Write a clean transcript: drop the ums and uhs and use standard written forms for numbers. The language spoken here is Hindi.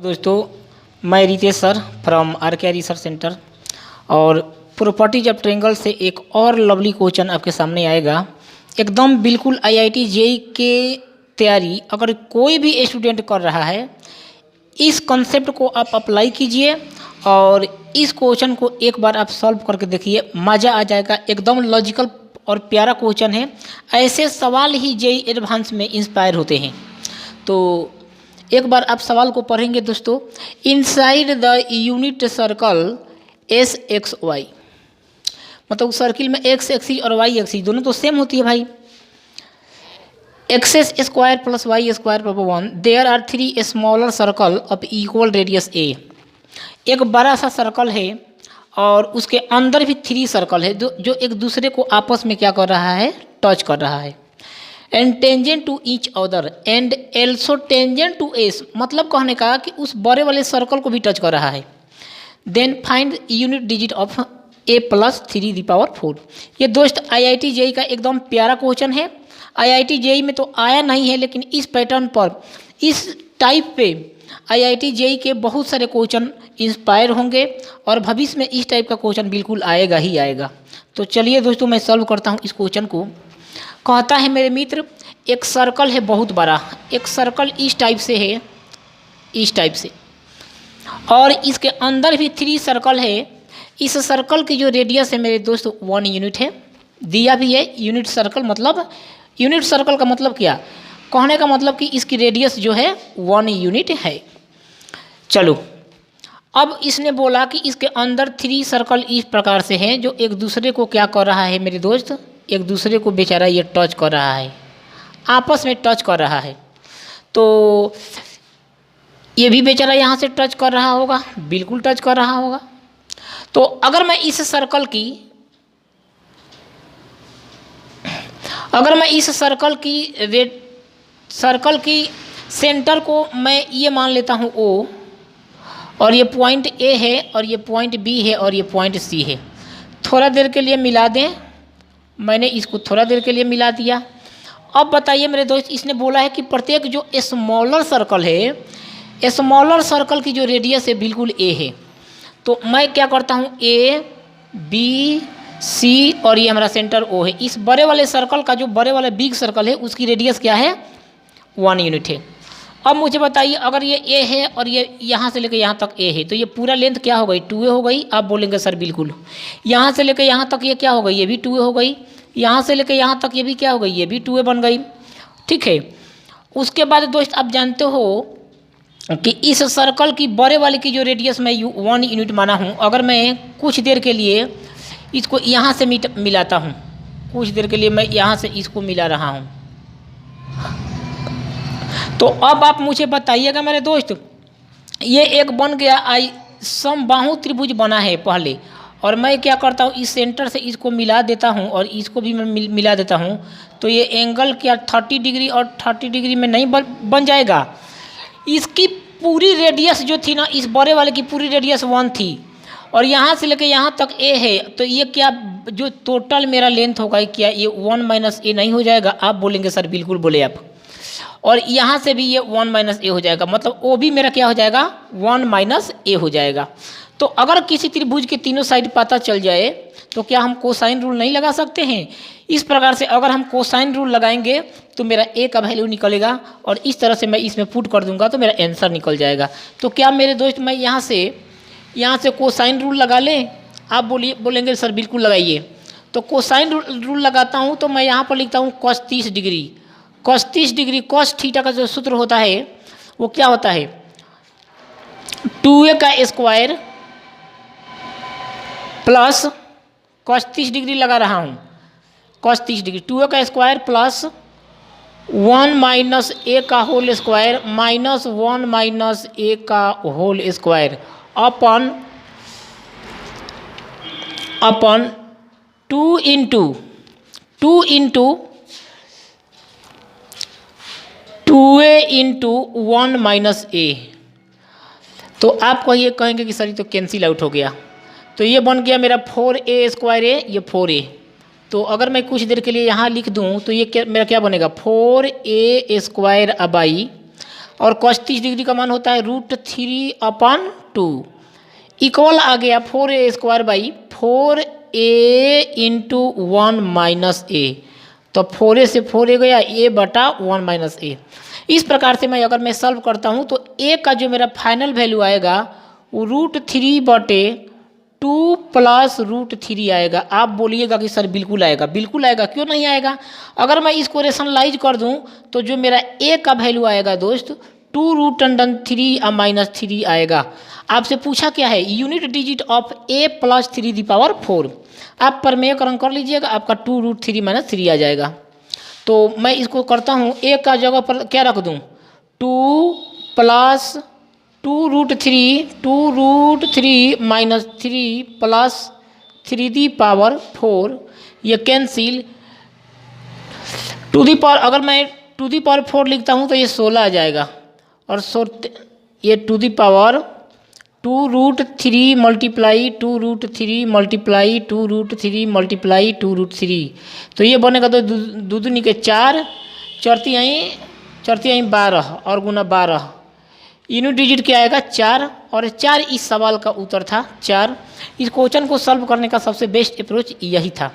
दोस्तों, मैं Ritesh sir from RK. Research centre और प्रॉपर्टीज ऑफ ट्रायंगल से एक और लवली क्वेश्चन आपके सामने आएगा। एकदम बिल्कुल आईआईटी जेईई के तैयारी अगर कोई भी स्टूडेंट कर रहा है, इस कॉन्सेप्ट को आप अप्लाई कीजिए और इस क्वेश्चन को एक बार आप सॉल्व करके देखिए, मज़ा आ जाएगा। एकदम लॉजिकल और प्यारा क्वेश्चन है। ऐसे सवाल ही जेईई एडवांस में इंस्पायर होते हैं। तो एक बार आप सवाल को पढ़ेंगे दोस्तों। Inside the unit circle S X Y, मतलब सर्किल में एक्स एक्सिस और वाई एक्सिस दोनों तो सेम होती है भाई। X square plus Y square पर 1, there are 3 smaller circle of equal radius A. एक बड़ा सा सर्कल है और उसके अंदर भी 3 सर्कल है जो एक दूसरे को आपस में क्या कर रहा है, टच कर रहा है। And tangent to each other and also tangent to S, मतलब कहने का कि उस बड़े वाले सर्कल को भी टच कर रहा है। Then find unit digit of a plus 3⁴। ये दोस्त आईआईटी जेईई का एकदम प्यारा क्वेश्चन है। आईआईटी जेईई में तो आया नहीं है, लेकिन इस पैटर्न पर, इस टाइप पे आईआईटी जेईई के बहुत सारे क्वेश्चन इंस्पायर होंगे और भविष्य में इस टाइप का क्वेश्चन बिल्कुल आएगा ही आएगा। तो चलिए दोस्तों, मैं सॉल्व करता हूँ इस क्वेश्चन को। कहता है मेरे मित्र, एक सर्कल है बहुत बड़ा, एक सर्कल इस टाइप से है, इस टाइप से, और इसके अंदर भी 3 सर्कल है। इस सर्कल की जो रेडियस है मेरे दोस्त 1 यूनिट है, दिया भी है। यूनिट सर्कल मतलब, यूनिट सर्कल का मतलब क्या, कहने का मतलब कि इसकी रेडियस जो है 1 यूनिट है। चलो, अब इसने बोला कि इसके अंदर 3 सर्कल इस प्रकार से हैं जो एक दूसरे को क्या कर रहा है मेरे दोस्त, एक दूसरे को बेचारा ये टच कर रहा है, आपस में टच कर रहा है। तो ये भी बेचारा यहाँ से टच कर रहा होगा, बिल्कुल टच कर रहा होगा। तो अगर मैं इस सर्कल की, अगर मैं इस सर्कल की सेंटर को मैं ये मान लेता हूँ O, और ये पॉइंट A है और ये पॉइंट B है और ये पॉइंट C है। थोड़ा देर के लिए मिला दें, मैंने इसको थोड़ा देर के लिए मिला दिया। अब बताइए मेरे दोस्त, इसने बोला है कि प्रत्येक जो स्मॉलर सर्कल है, स्मॉलर सर्कल की जो रेडियस है बिल्कुल A है। तो मैं क्या करता हूँ, A B C और ये हमारा सेंटर O है। इस बड़े वाले सर्कल का, जो बड़े वाले बिग सर्कल है, उसकी रेडियस क्या है, 1 यूनिट है। अब मुझे बताइए, अगर ये A है और ये यहाँ से लेकर यहाँ तक A है, तो ये पूरा लेंथ क्या हो गई, 2A हो गई। आप बोलेंगे सर बिल्कुल। यहाँ से लेकर यहाँ तक ये क्या हो गई, ये भी 2A हो गई। यहाँ से लेकर यहाँ तक ये भी क्या हो गई, ये भी 2A बन गई। ठीक है। उसके बाद दोस्त आप जानते हो कि इस सर्कल की बड़े वाले की जो रेडियस मैं 1 यूनिट माना हूँ, अगर मैं कुछ देर के लिए इसको यहाँ से मिलाता हूँ, कुछ देर के लिए मैं यहाँ से इसको मिला रहा हूँ, तो अब आप मुझे बताइएगा मेरे दोस्त, ये एक बन गया समबाहु त्रिभुज बना है पहले, और मैं क्या करता हूँ, इस सेंटर से इसको मिला देता हूँ और इसको भी मैं मिला देता हूँ। तो ये एंगल क्या 30 डिग्री और 30 डिग्री में नहीं बन जाएगा। इसकी पूरी रेडियस जो थी ना, इस बड़े वाले की पूरी रेडियस 1 थी और यहाँ से लेकर यहाँ तक A है। तो ये क्या, जो टोटल मेरा लेंथ होगा, क्या ये 1 - A नहीं हो जाएगा? आप बोलेंगे सर बिल्कुल बोले आप। और यहाँ से भी ये 1 - A हो जाएगा, मतलब वो भी मेरा क्या हो जाएगा, 1 - A हो जाएगा। तो अगर किसी त्रिभुज के तीनों साइड पता चल जाए तो क्या हम कोसाइन रूल नहीं लगा सकते हैं? इस प्रकार से अगर हम कोसाइन रूल लगाएंगे तो मेरा A का वैल्यू निकलेगा और इस तरह से मैं इसमें पुट कर दूंगा तो मेरा आंसर निकल जाएगा। तो क्या मेरे दोस्त मैं यहाँ से कोसाइन रूल लगा लें? आप बोलेंगे सर बिल्कुल लगाइए। तो कोसाइन रूल लगाता हूँ तो मैं यहाँ पर लिखता हूँ cos 30 degree. cos 30 degree, cos theta का जो सूत्र होता है वो क्या होता है, 2A का स्क्वायर प्लस cos 30 डिग्री लगा रहा हूँ, cos 30 डिग्री 2A का स्क्वायर प्लस 1 - A का होल स्क्वायर माइनस 1 - A का होल स्क्वायर अपन 2 इंटू 2A इंटू 1 - A। तो आप कहेंगे कि सर ये तो कैंसिल आउट हो गया। तो ये बन गया मेरा 4A स्क्वायर है, ये 4A। तो अगर मैं कुछ देर के लिए यहाँ लिख दूँ तो ये मेरा क्या बनेगा, 4A स्क्वायर बाई और cos 30 डिग्री का मान होता है √3/2 इक्वल आ गया 4a² by 4a into 1 minus ए। तो 4a से 4a गया, a/1 माइनस ए। इस प्रकार से मैं अगर मैं सॉल्व करता हूँ तो a का जो मेरा फाइनल वैल्यू आएगा वो √3/2 प्लस √3 आएगा। आप बोलिएगा कि सर बिल्कुल आएगा, बिल्कुल आएगा, क्यों नहीं आएगा? अगर मैं इसको रेशनलाइज कर दूं तो जो मेरा a का वैल्यू आएगा दोस्त 2√3 आएगा। आपसे पूछा क्या है? Unit digit of a plus 3⁴। आप प्रमेयकरण कर लीजिएगा, आपका 2√3 - 3 आ जाएगा। तो मैं इसको करता हूँ, a का जगह पर क्या रख दूँ 2 प्लस 2√3 माइनस 3 प्लस 3⁴, ये कैंसिल टू दी पावर। अगर मैं 2⁴ लिखता हूँ तो ये 16 आ जाएगा, और ये 2⁴ 2√3 मल्टीप्लाई 2√3 मल्टीप्लाई 2√3 मल्टीप्लाई 2√3, तो ये बनेगा तो दूनी के 4, चौथी आई 12 और गुना 12, यूनिट डिजिट क्या आएगा 4, और 4 इस सवाल का उत्तर था 4। इस क्वेश्चन को सॉल्व करने का सबसे बेस्ट अप्रोच यही था।